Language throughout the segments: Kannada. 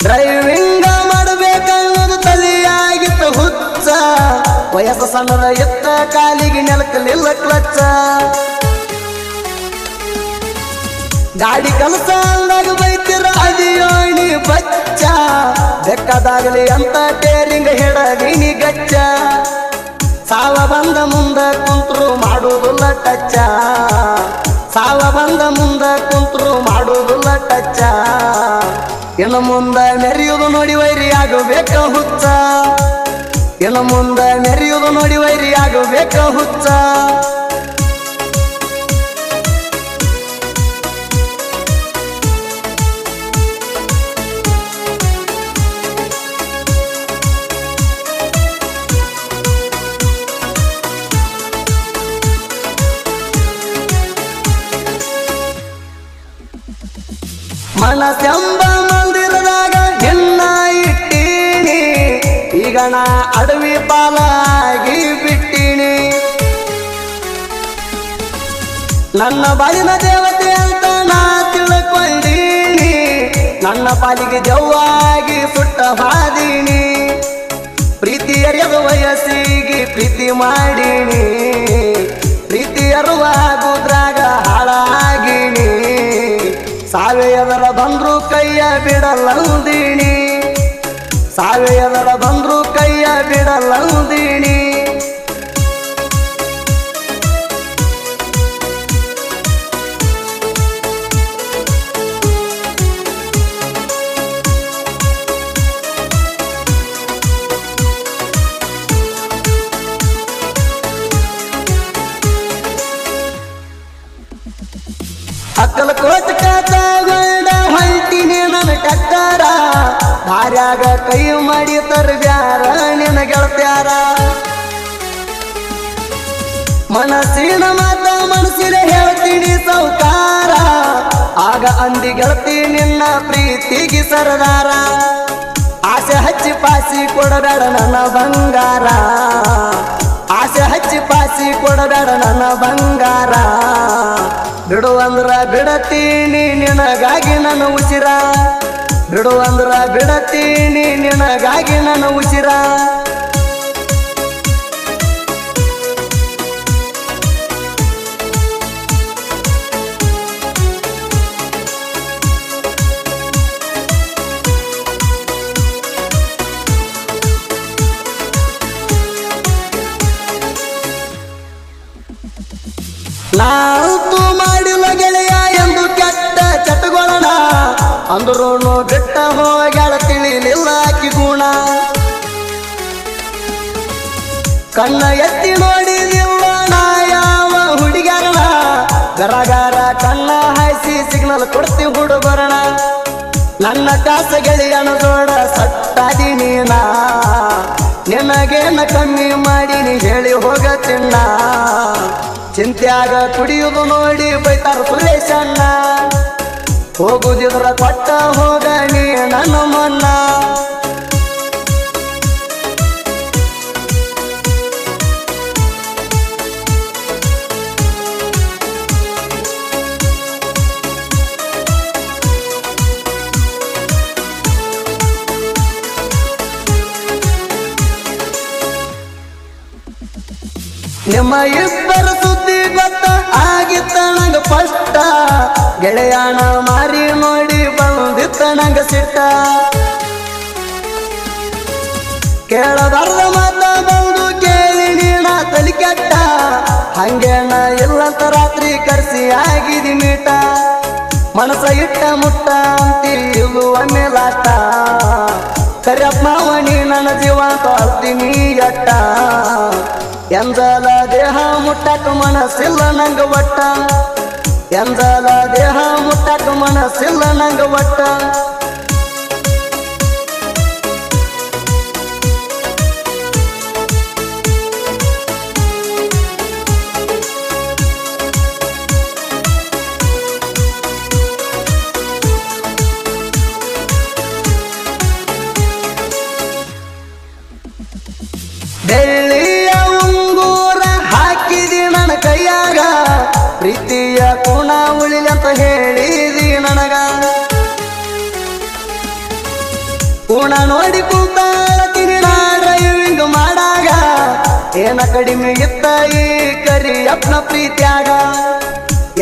ಡ್ರೈವಿಂಗ್ ಮಾಡಬೇಕನ್ನೋದು ತಲೆಯಾಗಿತ್ತು ಹುಚ್ಚ. ವಯಸ್ಸು ಸಣ್ಣದ ಎತ್ತ ಕಾಲಿಗೆ ನೆಲಕಲಿಲ್ಲ ಕ್ಲಚ್ಚ. ಗಾಡಿ ಕೆಲಸ ಅಂದಾಗ ಬೈತಿರ ಅದಿಯೋಣಿ ಬಚ್ಚ. ಬೆಕ್ಕದಾಗಲಿ ಅಂತ ಟೇರಿಂಗ್ ಹಿಡದೀನಿ ಗಚ್ಚ. ಸಾವ ಬಂದ ಮುಂದ ಕುಂತ್ರು ಮಾಡುವುದಿಲ್ಲ ಟಚ್ಚ. ಸಾವ ಬಂದ ಮುಂದ ಕುಂತ್ರು ಮಾಡುವುದಿಲ್ಲ ಟಚ್ಚ. ಇನ್ನು ಮುಂದ ಮೆರೆಯುವುದು ನೋಡಿ ವೈರಿ ಆಗಬೇಕ ಹುಚ್ಚ. ಇನ್ನು ಮುಂದ ಮೆರೆಯುವುದು ನೋಡಿ ವೈರಿ ಆಗಬೇಕ ಹುಚ್ಚ. ಮನಸ್ಸೆಂಬ ಮಂದಿರದಾಗ ನಿನ್ನ ಇಟ್ಟೀನಿ. ಈಗ ನಾ ಅಡವಿ ಪಾಲಾಗಿ ಬಿಟ್ಟೀನಿ. ನನ್ನ ಬಾಳಿನ ದೇವತೆ ಅಂತ ನಾ ತಿಳ್ಕೊಂಡೀನಿ. ನನ್ನ ಪಾಲಿಗೆ ದೆವ್ವಾಗಿ ಸುಟ್ಟ ಹಾದೀನಿ. ಪ್ರೀತಿ ಅರಿಯದ ವಯಸ್ಸಿಗೆ ಪ್ರೀತಿ ಮಾಡೀನಿ. ಪ್ರೀತಿ ಅರುವಾಗುದ್ರಾಗ ಹಾಳಾಗಿನಿ. ಸಾವೆಯದರ ಬಂದ್ರು ಕೈಯ ಬಿಡಲ್ಲಂದೀನಿ. ಸಾವೆಯದರ ಬಂದ್ರು ಕೈಯ ಬಿಡಲ್ಲಂದೀನಿ. ಅಕ್ಕಲ ಕೋಟಕ ತಗೊಂಡ ಹೊಂಟಿನಿ ನನ್ನ ಟಕ್ಕರ. ಭಾರ್ಯಾಗ ಕೈ ಮಾಡಿ ತರ್ಬ್ಯಾರ ನಿನ್ನ ಗೆಳತ್ಯಾರ. ಮನಸ್ಸಿನ ಮಾತ ಮನಸ್ಸಿನ ಹೇಳ್ತೀನಿ ಸೌಕಾರ. ಆಗ ಅಂದಿ ಗೆಳತಿ ನಿನ್ನ ಪ್ರೀತಿಗೆ ಸರದಾರ. ಆಸೆ ಹಚ್ಚಿ ಪಾಸಿ ಕೊಡಬೇಡ ನನ್ನ ಬಂಗಾರ. ಆಸೆ ಹಚ್ಚಿ ಪಾಸಿ ಕೊಡಬೇಡ ನನ್ನ ಬಂಗಾರ. ಬಿಡು ಅಂದ್ರ ಬಿಡತೀನಿ ನಿನಗಾಗಿ ನನ್ನ ಉಸಿರ. ಬಿಡು ಅಂದ್ರ ಬಿಡತೀನಿ ನಿನಗಾಗಿ ನನ್ನ ಉಸಿರ. ನಾಲ್ಕು ಮಾಡಿಲ್ಲ ಗೆಳೆಯ ಎಂದು ಕೆಟ್ಟ ಚಟಗೊಳಣ. ಅಂದ್ರೂ ಬಿಟ್ಟ ಹೋಗ್ಯಾಳ ತಿಳಿಲಿಲ್ಲ ಆಕಿ ಗುಣ. ಕಣ್ಣ ಎತ್ತಿ ನೋಡಿದಿಲ್ಲ ನಾ ಯಾವ ಹುಡುಗ್ಯಾರಣ. ಗರಗಾರ ಕಣ್ಣ ಹಾಯಿಸಿ ಸಿಗ್ನಲ್ ಕೊಡ್ತಿ ಹುಡುಗರಣ. ನನ್ನ ಕಾಸ ಗೆಳೆಯನ ಜೋಡ ಸಟ್ಟಾದಿ ನೀನ. ನಿನಗೇನ ಕಮ್ಮಿ ಮಾಡೀನಿ ಹೇಳಿ ಹೋಗ ಚಿನ್ನ. ಚಿಂತ್ಯಾಗ ಕುಡಿಯುವುದು ನೋಡಿ ಬೈತಾರ ಸುರೇಶಣ್ಣ. ಹೋಗುದಿದ್ರ ಕೊಟ್ಟ ಹೋಗ ನೀ ನನ್ನ ಮನ್ನ. ನಿಮ್ಮ ಇಬ್ಬರ ಸುದ್ದಿ ಗೊತ್ತ ಆಗಿತ್ತ ನಂಗ ಫಷ್ಟ. ಗೆಳೆಯನ ಮಾರಿ ನೋಡಿ ಬಂದಿತ್ತ ನಂಗ ಸಿಟ್ಟ. ಕೇಳಬಾರ್ದ ಮಾತ ಬಂದು ಕೇಳಿ ನೀನ ತಲಿ ಕೆಟ್ಟ. ಹಂಗೇನ ಇಲ್ಲಂತ ರಾತ್ರಿ ಕರ್ಸಿ ಆಗಿದಿ ಮೀಟ. ಮನಸ ಇಟ್ಟ ಮುಟ್ಟ ಅಂತಿ ಇದು ಒಮ್ಮೆ ಲಾಟ. ಕರಿಯಪ್ಪ ಮಾವನಿ ನನ್ನ ಜೀವ ತಾಳ್ತೀನಿ ಎಟ್ಟ. ಎಂದಲ ದೇಹ ಮುಟ್ಟಕ ಮನಸ್ಸಿಲ್ಲ ನಂಗ ಒಟ್ಟ. ಎಂದಲ ದೇಹ ಮುಟ್ಟಕ ಮನಸ್ಸಿಲ್ಲ ನಂಗ ಒಟ್ಟ. ಬೆಳ್ಳಿಯ ಉಂಗೂರ ಹಾಕಿದಿ ನನ್ನ ಕೈಯಾಗ. ಪ್ರೀತಿಯ ಗುಣ ಉಳಿಲಿ ಅಂತ ಹೇಳಿದಿ ನನಗ. ಪೂರ್ಣ ನೋಡಿ ಕೂತಾಳತಿನಿ ನಾ ಡ್ರೈವಿಂಗ್ ಮಾಡಾಗ ಏನ ಕಡಿಮೆ ಇತ್ತ ಈ ಕರಿಯಪ್ಪನ ಪ್ರೀತ್ಯಾಗ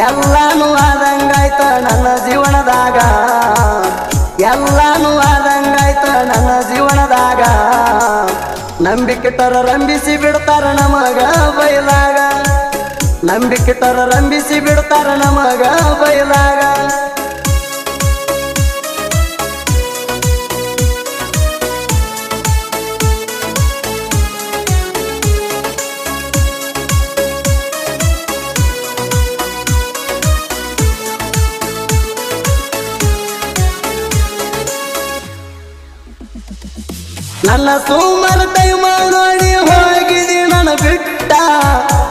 ಎಲ್ಲಾನು ಆದಂಗಾಯ್ತ ನನ್ನ ಜೀವನದಾಗ ಎಲ್ಲಾನು ಆದಂಗಾಯ್ತ ನನ್ನ ಜೀವನದಾಗ ನಂಬಿಕೆಟ್ಟರ ರಂಬಿಸಿ ಬಿಡ್ತಾರ ನಮಗ ಬಯಲಾಗ ನಂಬಿಕೆಟ್ಟರ ರಂಬಿಸಿ ಬಿಡ್ತಾರ ನಮಗ ಬಯಲಾಗ ನನ್ನ ಸುಮಾರು ಟೈಮ ನೋಡಿ ಹೋಗಿದಿ ನನ್ನ ಬಿಟ್ಟ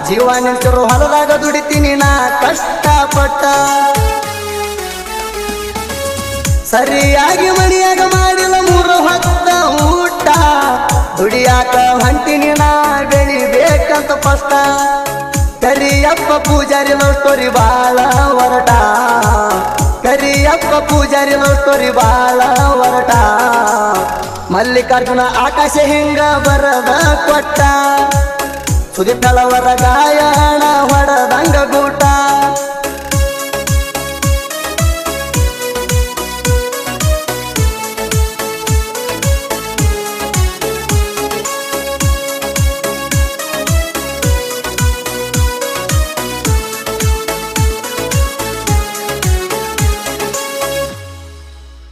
ಜೀವ ನಿಂತರು ಹೊಲದಾಗ ದುಡಿತೀನಿ ನಾ ಕಷ್ಟಪಟ್ಟ ಸರಿಯಾಗಿ ಮಣಿಯಾಗ ಮಾಡಿಲ್ಲ 3 ಹೊತ್ತ ಊಟ ದುಡಿಯಾಕ ಹೊಂಟಿನಿ ನಾ ಬೆಳಿಬೇಕಂತ first Kariyappa Pujari love story ಬಾಳ ಹೊರಟ ಕರಿಯಪ್ಪ ಪೂಜಾರಿ ಲವ್ ಸ್ಟೋರಿ ಬಾಳ ಹೊರಟ ಮಲ್ಲಿಕಾರ್ಜುನ ಆಕಾಶ ಹಿಂಗ ಬರದ ಕೊಟ್ಟ ಸುದೀಪ್ ತಳವರ ಗಾಯನ ಹೊಡ